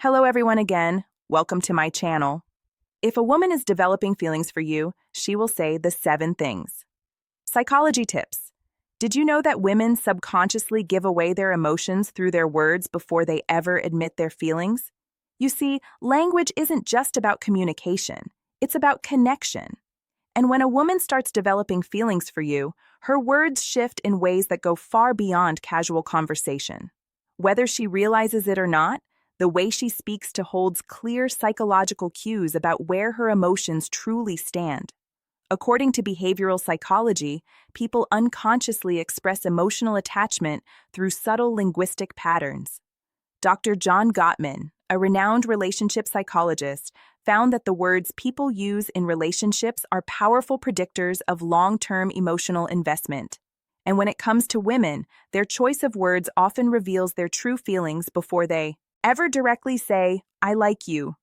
Hello everyone again. Welcome to my channel. If a woman is developing feelings for you, she will say the 7 things. Psychology tips. Did you know that women subconsciously give away their emotions through their words before they ever admit their feelings? You see, language isn't just about communication, it's about connection. And when a woman starts developing feelings for you, her words shift in ways that go far beyond casual conversation. Whether she realizes it or not, the way she speaks holds clear psychological cues about where her emotions truly stand. According to behavioral psychology, people unconsciously express emotional attachment through subtle linguistic patterns. Dr. John Gottman, a renowned relationship psychologist, found that the words people use in relationships are powerful predictors of long-term emotional investment. And when it comes to women, their choice of words often reveals their true feelings before they ever directly say, "I like you."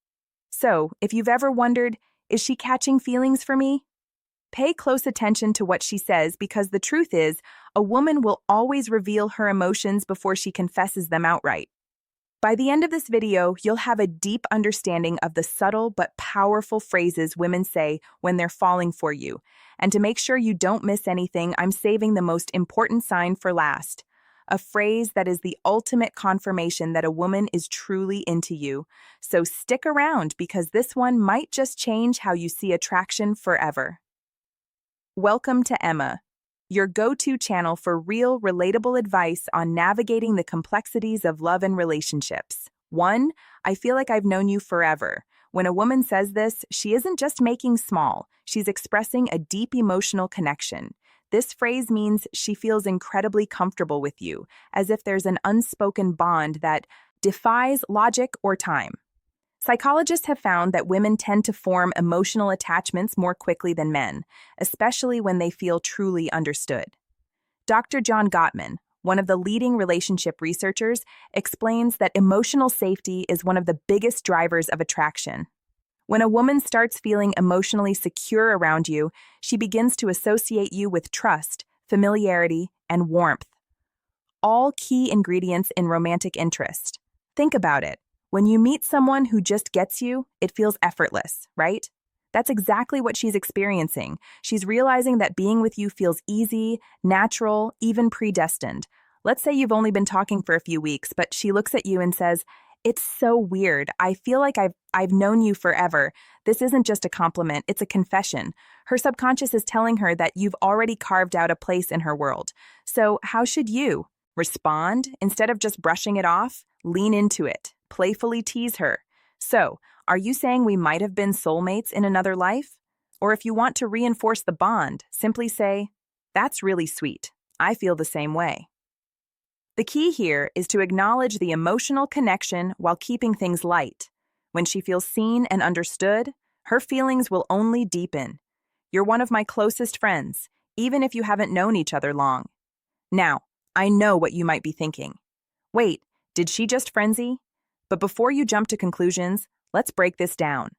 So, if you've ever wondered, is she catching feelings for me? Pay close attention to what she says because the truth is, a woman will always reveal her emotions before she confesses them outright. By the end of this video, you'll have a deep understanding of the subtle but powerful phrases women say when they're falling for you. And to make sure you don't miss anything, I'm saving the most important sign for last. A phrase that is the ultimate confirmation that a woman is truly into you. So stick around because this one might just change how you see attraction forever. Welcome to Emma, your go-to channel for real, relatable advice on navigating the complexities of love and relationships. 1. I feel like I've known you forever. When a woman says this, she isn't just making small, she's expressing a deep emotional connection. This phrase means she feels incredibly comfortable with you, as if there's an unspoken bond that defies logic or time. Psychologists have found that women tend to form emotional attachments more quickly than men, especially when they feel truly understood. Dr. John Gottman, one of the leading relationship researchers, explains that emotional safety is one of the biggest drivers of attraction. When a woman starts feeling emotionally secure around you, she begins to associate you with trust, familiarity, and warmth. All key ingredients in romantic interest. Think about it. When you meet someone who just gets you, it feels effortless, right? That's exactly what she's experiencing. She's realizing that being with you feels easy, natural, even predestined. Let's say you've only been talking for a few weeks, but she looks at you and says, "It's so weird. I feel like I've known you forever." This isn't just a compliment, it's a confession. Her subconscious is telling her that you've already carved out a place in her world. So how should you respond? Instead of just brushing it off, lean into it. Playfully tease her. So, are you saying we might have been soulmates in another life? Or if you want to reinforce the bond, simply say, "That's really sweet. I feel the same way." The key here is to acknowledge the emotional connection while keeping things light. When she feels seen and understood, her feelings will only deepen. You're one of my closest friends, even if you haven't known each other long. Now, I know what you might be thinking. Wait, did she just frenzy? But before you jump to conclusions, let's break this down.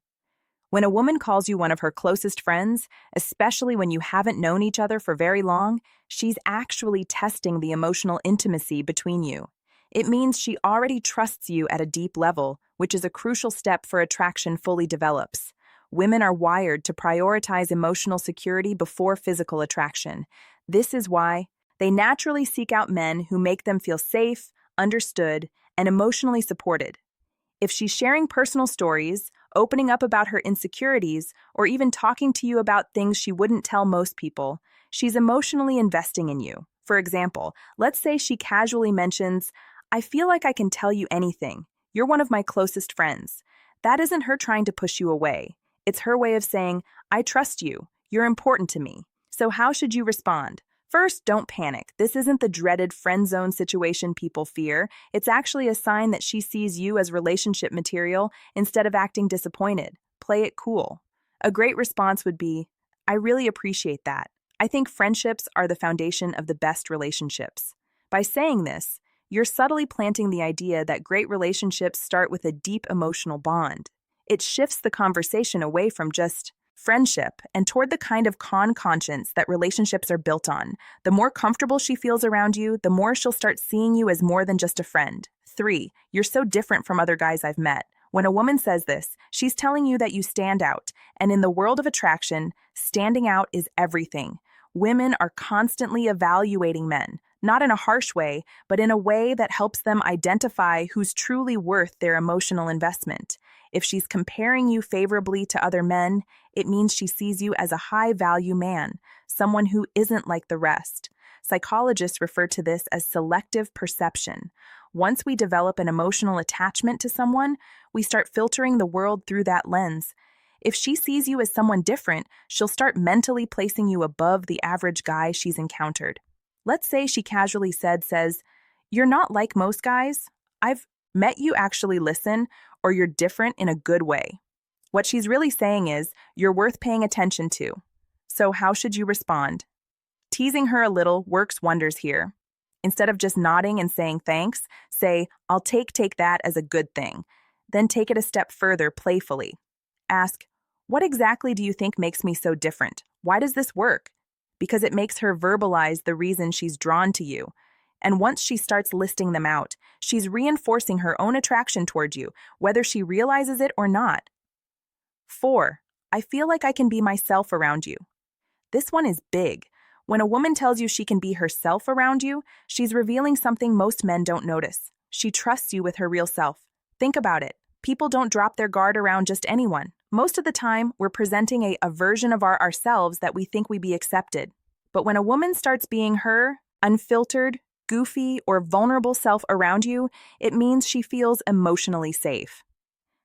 When a woman calls you one of her closest friends, especially when you haven't known each other for very long, she's actually testing the emotional intimacy between you. It means she already trusts you at a deep level, which is a crucial step for attraction fully develops. Women are wired to prioritize emotional security before physical attraction. This is why they naturally seek out men who make them feel safe, understood, and emotionally supported. If she's sharing personal stories, opening up about her insecurities, or even talking to you about things she wouldn't tell most people, she's emotionally investing in you. For example, let's say she casually mentions, "I feel like I can tell you anything. You're one of my closest friends." That isn't her trying to push you away. It's her way of saying, "I trust you. You're important to me." So how should you respond? First, don't panic. This isn't the dreaded friend zone situation people fear. It's actually a sign that she sees you as relationship material instead of acting disappointed. Play it cool. A great response would be, "I really appreciate that. I think friendships are the foundation of the best relationships." By saying this, you're subtly planting the idea that great relationships start with a deep emotional bond. It shifts the conversation away from just friendship and toward the kind of conscience that relationships are built on. The more comfortable she feels around you, the more she'll start seeing you as more than just a friend. 3, you're so different from other guys I've met. When a woman says this, she's telling you that you stand out. And in the world of attraction, standing out is everything. Women are constantly evaluating men, not in a harsh way, but in a way that helps them identify who's truly worth their emotional investment. If she's comparing you favorably to other men, it means she sees you as a high-value man, someone who isn't like the rest. Psychologists refer to this as selective perception. Once we develop an emotional attachment to someone, we start filtering the world through that lens. If she sees you as someone different, she'll start mentally placing you above the average guy she's encountered. Let's say she casually says, "You're not like most guys. I've met you actually listen, or you're different in a good way." What she's really saying is, you're worth paying attention to. So how should you respond? Teasing her a little works wonders here. Instead of just nodding and saying thanks, say, "I'll take that as a good thing." Then take it a step further playfully. Ask, "What exactly do you think makes me so different? Why does this work?" Because it makes her verbalize the reason she's drawn to you. And once she starts listing them out, she's reinforcing her own attraction toward you, whether she realizes it or not. 4. I feel like I can be myself around you. This one is big. When a woman tells you she can be herself around you, she's revealing something most men don't notice. She trusts you with her real self. Think about it. People don't drop their guard around just anyone. Most of the time, we're presenting a version of ourselves that we think we be accepted. But when a woman starts being her, unfiltered, goofy, or vulnerable self around you, it means she feels emotionally safe.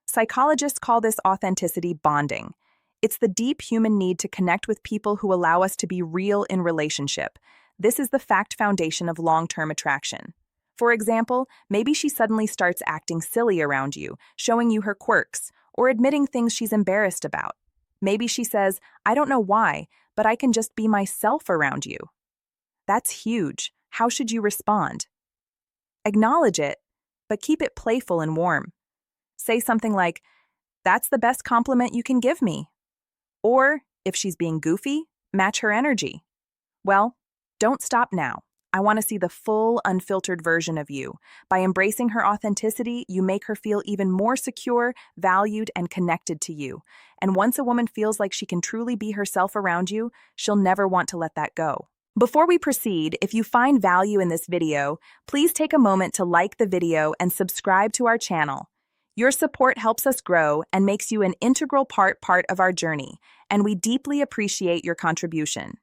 Psychologists call this authenticity bonding. It's the deep human need to connect with people who allow us to be real in relationship. This is the fact foundation of long-term attraction. For example, maybe she suddenly starts acting silly around you, showing you her quirks, or admitting things she's embarrassed about. Maybe she says, "I don't know why, but I can just be myself around you." That's huge. How should you respond? Acknowledge it, but keep it playful and warm. Say something like, "That's the best compliment you can give me." Or, if she's being goofy, match her energy. Well, don't stop now. I want to see the full, unfiltered version of you. By embracing her authenticity, you make her feel even more secure, valued, and connected to you. And once a woman feels like she can truly be herself around you, she'll never want to let that go. Before we proceed, if you find value in this video, please take a moment to like the video and subscribe to our channel. Your support helps us grow and makes you an integral part of our journey, and we deeply appreciate your contribution.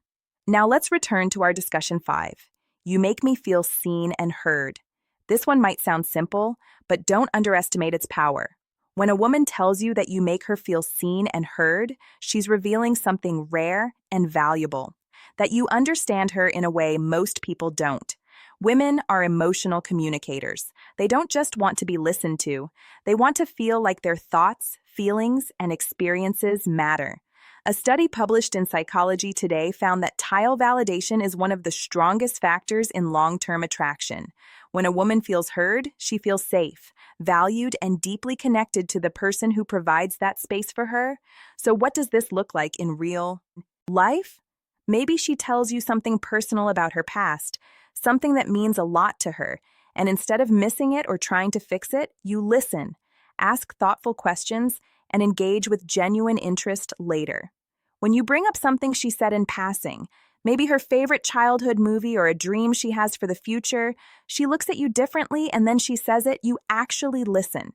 Now let's return to our discussion 5. You make me feel seen and heard. This one might sound simple, but don't underestimate its power. When a woman tells you that you make her feel seen and heard, she's revealing something rare and valuable, that you understand her in a way most people don't. Women are emotional communicators. They don't just want to be listened to. They want to feel like their thoughts, feelings, and experiences matter. A study published in Psychology Today found that tile validation is one of the strongest factors in long-term attraction. When a woman feels heard, she feels safe, valued, and deeply connected to the person who provides that space for her. So what does this look like in real life? Maybe she tells you something personal about her past, something that means a lot to her, and instead of missing it or trying to fix it, you listen, ask thoughtful questions, and engage with genuine interest later. When you bring up something she said in passing, maybe her favorite childhood movie or a dream she has for the future, she looks at you differently and then she says it, you actually listen.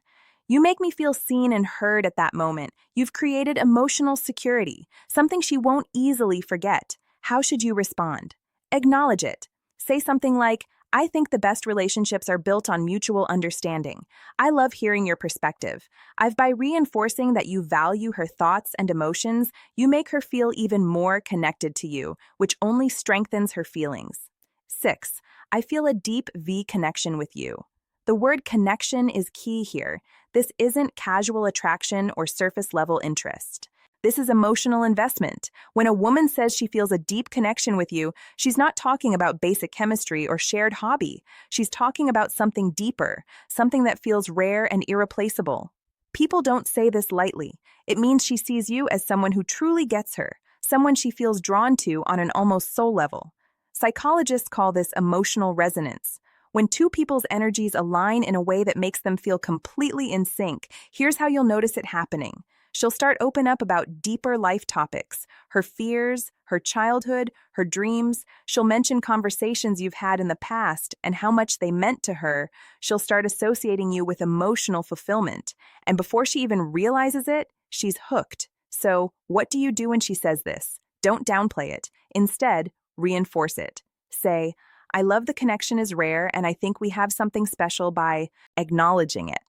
You make me feel seen and heard at that moment. You've created emotional security, something she won't easily forget. How should you respond? Acknowledge it. Say something like, "I think the best relationships are built on mutual understanding. I love hearing your perspective." By reinforcing that you value her thoughts and emotions, you make her feel even more connected to you, which only strengthens her feelings. 6. I feel a deep V connection with you. The word connection is key here. This isn't casual attraction or surface-level interest. This is emotional investment. When a woman says she feels a deep connection with you, she's not talking about basic chemistry or shared hobby. She's talking about something deeper, something that feels rare and irreplaceable. People don't say this lightly. It means she sees you as someone who truly gets her, someone she feels drawn to on an almost soul level. Psychologists call this emotional resonance. When two people's energies align in a way that makes them feel completely in sync, here's how you'll notice it happening. She'll start open up about deeper life topics, her fears, her childhood, her dreams. She'll mention conversations you've had in the past and how much they meant to her. She'll start associating you with emotional fulfillment. And before she even realizes it, she's hooked. So, what do you do when she says this? Don't downplay it. Instead, reinforce it. Say, I love the connection is rare and I think we have something special by acknowledging it.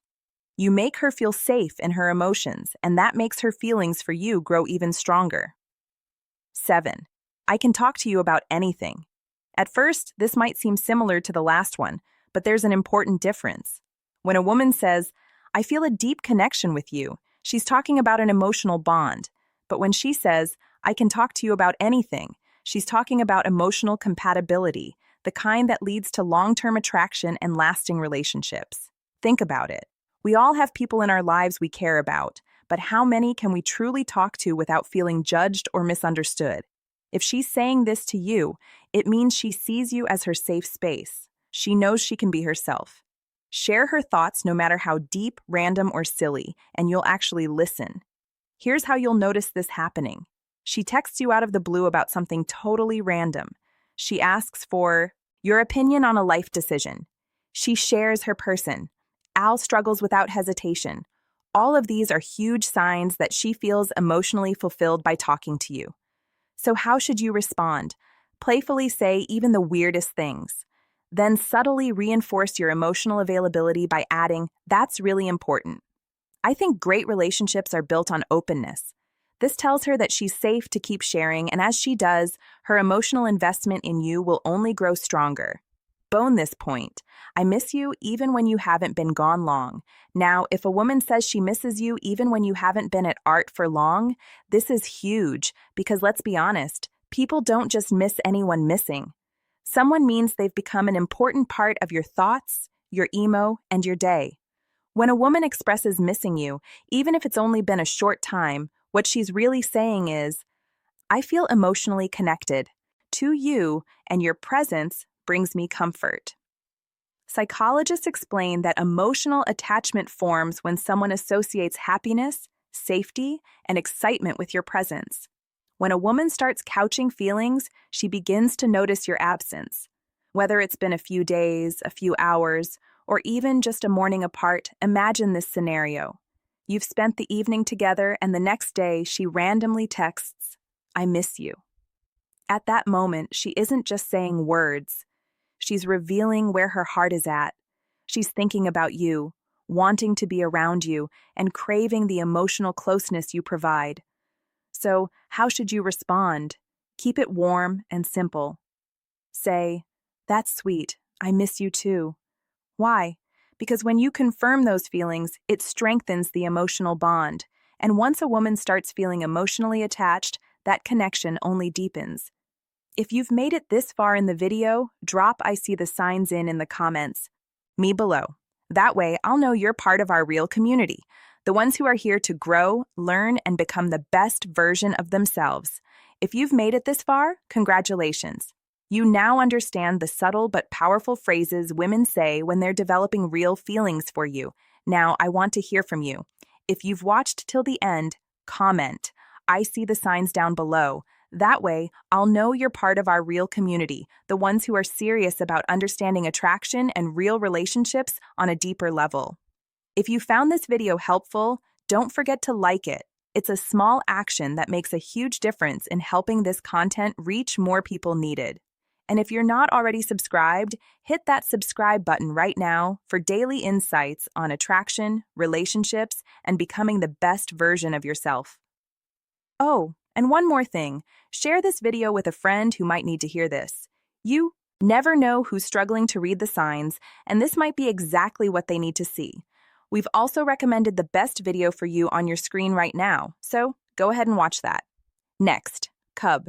You make her feel safe in her emotions, and that makes her feelings for you grow even stronger. 7. I can talk to you about anything. At first, this might seem similar to the last one, but there's an important difference. When a woman says, I feel a deep connection with you, she's talking about an emotional bond. But when she says, I can talk to you about anything, she's talking about emotional compatibility, the kind that leads to long-term attraction and lasting relationships. Think about it. We all have people in our lives we care about, but how many can we truly talk to without feeling judged or misunderstood? If she's saying this to you, it means she sees you as her safe space. She knows she can be herself. Share her thoughts no matter how deep, random, or silly, and you'll actually listen. Here's how you'll notice this happening. She texts you out of the blue about something totally random. She asks for your opinion on a life decision. She shares her person. Al struggles without hesitation. All of these are huge signs that she feels emotionally fulfilled by talking to you. So how should you respond? Playfully say even the weirdest things. Then subtly reinforce your emotional availability by adding, that's really important. I think great relationships are built on openness. This tells her that she's safe to keep sharing, and as she does, her emotional investment in you will only grow stronger. Bone this point. I miss you even when you haven't been gone long. Now, if a woman says she misses you even when you haven't been at art for long, this is huge because let's be honest, people don't just miss anyone missing. Someone means they've become an important part of your thoughts, your emo, and your day. When a woman expresses missing you, even if it's only been a short time, what she's really saying is, I feel emotionally connected to you, and your presence brings me comfort. Psychologists explain that emotional attachment forms when someone associates happiness, safety, and excitement with your presence. When a woman starts couching feelings, she begins to notice your absence. Whether it's been a few days, a few hours, or even just a morning apart, imagine this scenario. You've spent the evening together, and the next day she randomly texts, I miss you. At that moment, she isn't just saying words. She's revealing where her heart is at. She's thinking about you, wanting to be around you, and craving the emotional closeness you provide. So, how should you respond? Keep it warm and simple. Say, that's sweet. I miss you too. Why? Because when you confirm those feelings, it strengthens the emotional bond. And once a woman starts feeling emotionally attached, that connection only deepens. If you've made it this far in the video, drop I see the signs in the comments. Me below. That way, I'll know you're part of our real community, the ones who are here to grow, learn, and become the best version of themselves. If you've made it this far, congratulations. You now understand the subtle but powerful phrases women say when they're developing real feelings for you. Now, I want to hear from you. If you've watched till the end, comment. I see the signs down below. That way, I'll know you're part of our real community, the ones who are serious about understanding attraction and real relationships on a deeper level. If you found this video helpful, don't forget to like it. It's a small action that makes a huge difference in helping this content reach more people needed. And if you're not already subscribed, hit that subscribe button right now for daily insights on attraction, relationships, and becoming the best version of yourself. Oh, and one more thing, share this video with a friend who might need to hear this. You never know who's struggling to read the signs, and this might be exactly what they need to see. We've also recommended the best video for you on your screen right now, so go ahead and watch that. Next, Cub.